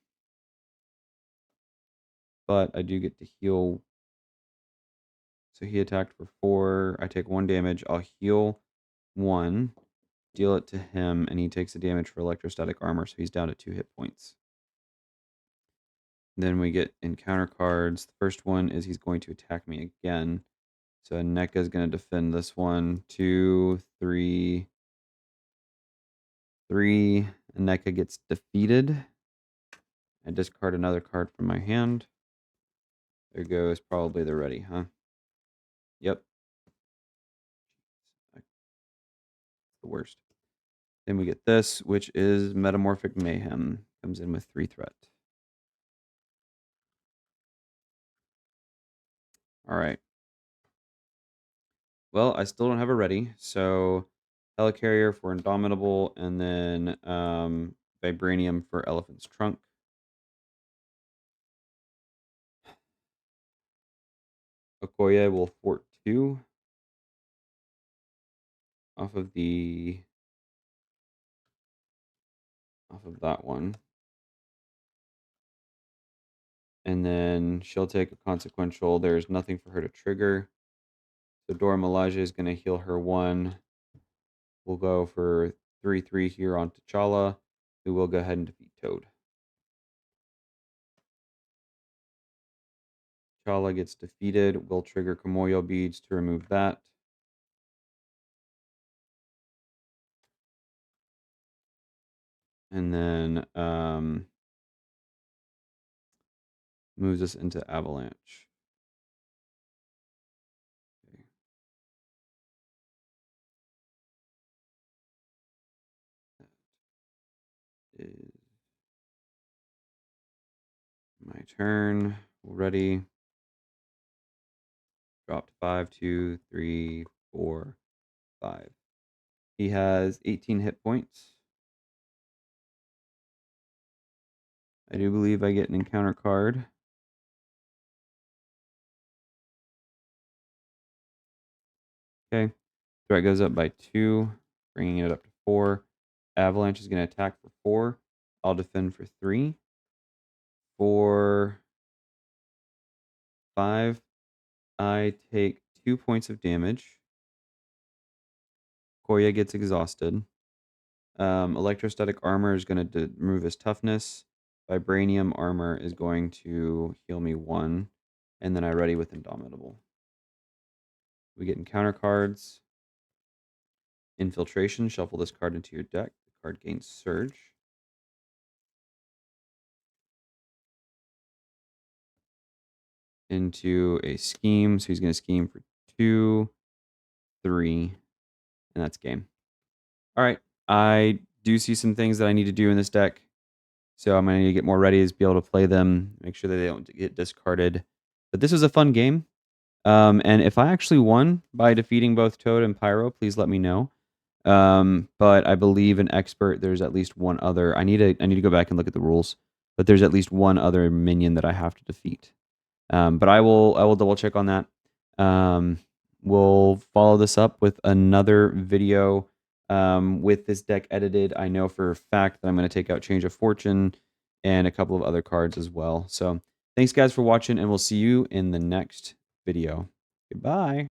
I do get to heal. So he attacked for 4. I take 1 damage. I'll heal 1, deal it to him, and he takes the damage for electrostatic armor, so he's down to 2 hit points. Then we get encounter cards. The first one is he's going to attack me again. So NECA is going to defend this one. 2, 3, 3. NECA gets defeated. I discard another card from my hand. There goes probably the ready, huh? Yep. That's the worst. Then we get this, which is Metamorphic Mayhem. Comes in with 3 threat. All right. Well, I still don't have a ready, so Helicarrier for Indomitable, and then Vibranium for Elephant's Trunk. Okoye will fort 2 off of that one. And then she'll take a consequential. There's nothing for her to trigger. So Dora Milaje is going to heal her 1. We'll go for 3/3 here on T'Challa, who will go ahead and defeat Toad. T'Challa gets defeated. We'll trigger Kamoyo Beads to remove that. And then moves us into Avalanche. Okay. That is my turn. Ready. Dropped 5, 2, 3, 4, 5. He has 18 hit points. I do believe I get an encounter card. Okay. Threat goes up by 2, bringing it up to 4. Avalanche is going to attack for 4. I'll defend for 3. 4, 5. I take 2 points of damage. Koya gets exhausted. Electrostatic armor is going to remove his toughness. Vibranium armor is going to heal me 1. And then I ready with Indomitable. We get encounter cards. Infiltration. Shuffle this card into your deck. The card gains Surge. Into a scheme. So he's going to scheme for 2, 3. And that's game. All right. I do see some things that I need to do in this deck. So I'm going to need to get more ready to be able to play them. Make sure that they don't get discarded. But this was a fun game. And if I actually won by defeating both Toad and Pyro, please let me know. But I believe an expert, there's at least one other. I need to go back and look at the rules. But there's at least one other minion that I have to defeat. But I will double check on that. We'll follow this up with another video with this deck edited. I know for a fact that I'm going to take out Change of Fortune and a couple of other cards as well. So thanks guys for watching, and we'll see you in the next video. Goodbye.